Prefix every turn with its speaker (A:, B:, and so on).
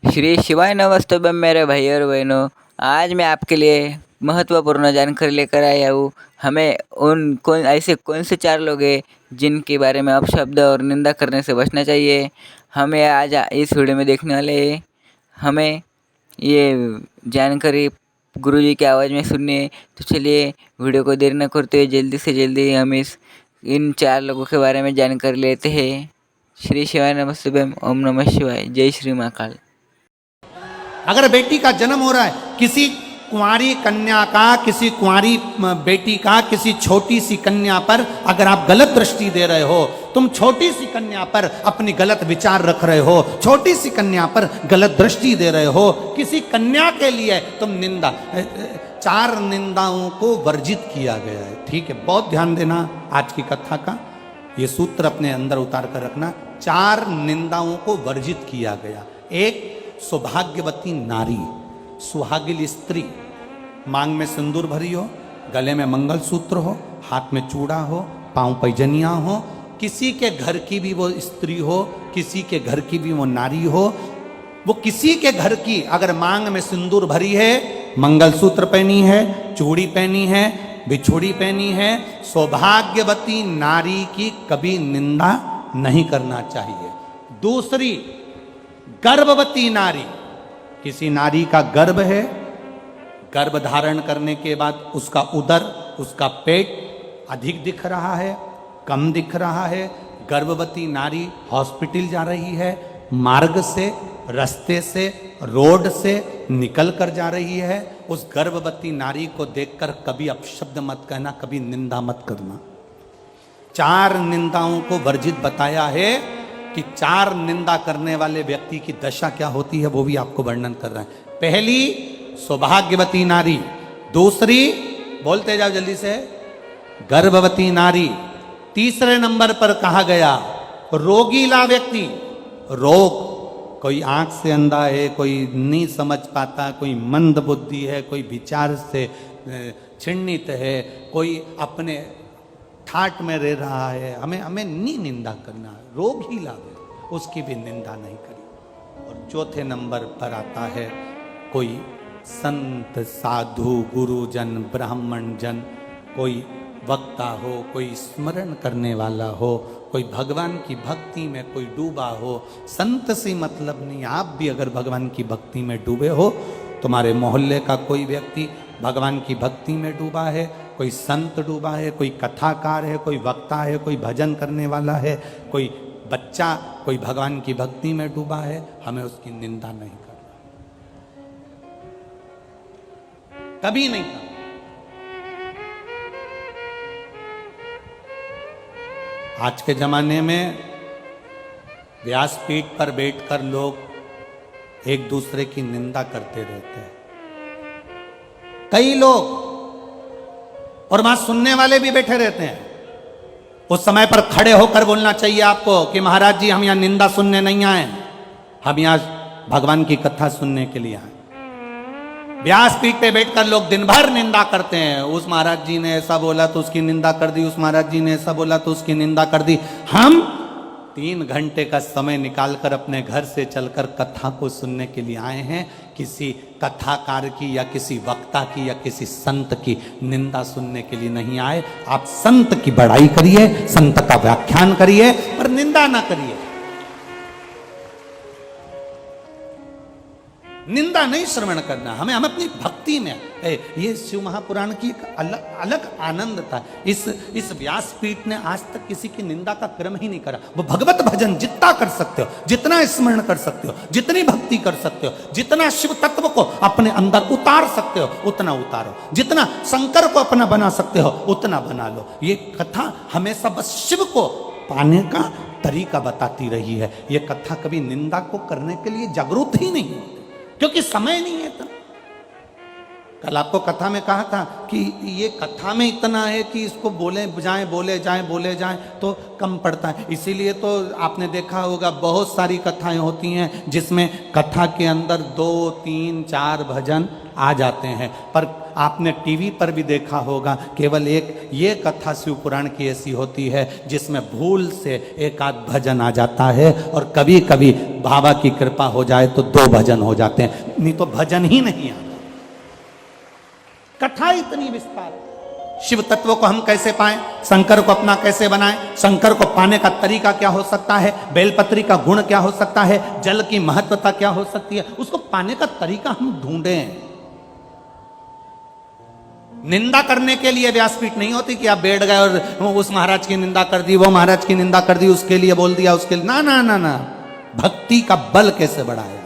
A: श्री शिवाय नमस्तुभ्यम मेरे भाई और बहनों। आज मैं आपके लिए महत्वपूर्ण जानकारी लेकर आया हूँ। हमें कौन से चार लोग हैं जिनके बारे में अपशब्द और निंदा करने से बचना चाहिए, हमें आज इस वीडियो में देखने वाले हैं। हमें ये जानकारी गुरुजी की आवाज़ में सुननी है, तो चलिए वीडियो को देर न करते हुए जल्दी से जल्दी हम इन चार लोगों के बारे में जानकारी लेते हैं। श्री शिवाय नमस्तुभ्यम, ओम नमः शिवाय, जय श्री महाकाल।
B: अगर बेटी का जन्म हो रहा है, किसी कुंवारी कन्या का, किसी कुंवारी बेटी का, किसी छोटी सी कन्या पर अगर आप गलत दृष्टि दे रहे हो, तुम छोटी सी कन्या पर अपनी गलत विचार रख रहे हो, छोटी सी कन्या पर गलत दृष्टि दे रहे हो, किसी कन्या के लिए तुम निंदा, चार निंदाओं को वर्जित किया गया है। ठीक है, बहुत ध्यान देना आज की कथा का, ये सूत्र अपने अंदर उतार कर रखना। चार निंदाओं को वर्जित किया गया। एक, सौभाग्यवती नारी, सुहागिन स्त्री, मांग में सिंदूर भरी हो, गले में मंगलसूत्र हो, हाथ में चूड़ा हो, पांव पैजनिया हो, किसी के घर की भी वो स्त्री हो, किसी के घर की भी वो नारी हो, वो किसी के घर की अगर मांग में सिंदूर भरी है, मंगलसूत्र पहनी है, चूड़ी पहनी है, बिछुड़ी पहनी है, सौभाग्यवती नारी की कभी निंदा नहीं करना चाहिए। दूसरी, गर्भवती नारी, किसी नारी का गर्भ है, गर्भ धारण करने के बाद उसका उदर, उसका पेट अधिक दिख रहा है, कम दिख रहा है, गर्भवती नारी हॉस्पिटल जा रही है, मार्ग से, रास्ते से, रोड से निकल कर जा रही है, उस गर्भवती नारी को देखकर कभी अपशब्द मत कहना, कभी निंदा मत करना। चार निंदाओं को वर्जित बताया है कि चार निंदा करने वाले व्यक्ति की दशा क्या होती है, वो भी आपको वर्णन कर रहे हैं। पहली, सौभाग्यवती नारी। दूसरी, बोलते जाओ जल्दी से, गर्भवती नारी। तीसरे नंबर पर कहा गया रोगीला व्यक्ति। रोग, कोई आंख से अंधा है, कोई नहीं समझ पाता, कोई मंद बुद्धि है, कोई विचार से छिन्नित है, कोई अपने ठाट में रह रहा है, हमें नहीं निंदा करना, रोग ही लावे, उसकी भी निंदा नहीं करी। और चौथे नंबर पर आता है कोई संत, साधु, गुरुजन, ब्राह्मण जन, कोई वक्ता हो, कोई स्मरण करने वाला हो, कोई भगवान की भक्ति में कोई डूबा हो। संत से मतलब नहीं, आप भी अगर भगवान की भक्ति में डूबे हो, तुम्हारे मोहल्ले का कोई व्यक्ति भगवान की भक्ति में डूबा है, कोई संत डूबा है, कोई कथाकार है, कोई वक्ता है, कोई भजन करने वाला है, कोई बच्चा कोई भगवान की भक्ति में डूबा है, हमें उसकी निंदा नहीं करना, कभी नहीं करना। आज के जमाने में व्यासपीठ पर बैठकर लोग एक दूसरे की निंदा करते रहते हैं, कई लोग, और वहां सुनने वाले भी बैठे रहते हैं। उस समय पर खड़े होकर बोलना चाहिए आपको कि महाराज जी, हम यहां निंदा सुनने नहीं आए, हम यहां भगवान की कथा सुनने के लिए आए। व्यासपीठ पे बैठकर लोग दिन भर निंदा करते हैं, उस महाराज जी ने ऐसा बोला तो उसकी निंदा कर दी, उस महाराज जी ने ऐसा बोला तो उसकी निंदा कर दी। हम 3 घंटे का समय निकालकर अपने घर से चलकर कथा को सुनने के लिए आए हैं, किसी कथाकार की या किसी वक्ता की या किसी संत की निंदा सुनने के लिए नहीं आए। आप संत की बड़ाई करिए, संत का व्याख्यान करिए, पर निंदा ना करिए। निंदा नहीं श्रवण करना, हमें अपनी भक्ति में ये शिव महापुराण की एक अलग आनंद था। इस व्यासपीठ ने आज तक किसी की निंदा का क्रम ही नहीं करा। वो भगवत भजन जितना कर सकते हो, जितना स्मरण कर सकते हो, जितनी भक्ति कर सकते हो, जितना शिव तत्व को अपने अंदर उतार सकते हो उतना उतारो, जितना शंकर को अपना बना सकते हो उतना बना लो। ये कथा हमेशा बस शिव को पाने का तरीका बताती रही है। ये कथा कभी निंदा को करने के लिए जागरूक ही नहीं होती, क्योंकि समय नहीं है। तो कल आपको कथा में कहा था कि ये कथा में इतना है कि इसको बोले जाएं तो कम पड़ता है। इसीलिए तो आपने देखा होगा बहुत सारी कथाएं होती हैं जिसमें कथा के अंदर 2, 3, 4 भजन आ जाते हैं। पर आपने टीवी पर भी देखा होगा केवल एक ये कथा शिव पुराण की ऐसी होती है जिसमें भूल से एक आध भजन आ जाता है, और कभी कभी बाबा की कृपा हो जाए तो 2 भजन हो जाते हैं, नहीं तो भजन ही नहीं आता। कथा इतनी विस्तार। शिव तत्व को हम कैसे पाएं, शंकर को अपना कैसे बनाएं, शंकर को पाने का तरीका क्या हो सकता है, बेलपत्री का गुण क्या हो सकता है, जल की महत्वता क्या हो सकती है, उसको पाने का तरीका हम ढूंढें। निंदा करने के लिए व्यासपीठ नहीं होती कि आप बैठ गए और उस महाराज की निंदा कर दी, वो महाराज की निंदा कर दी, उसके लिए बोल दिया, उसके लिए ना ना ना ना। भक्ति का बल कैसे बढ़ाए,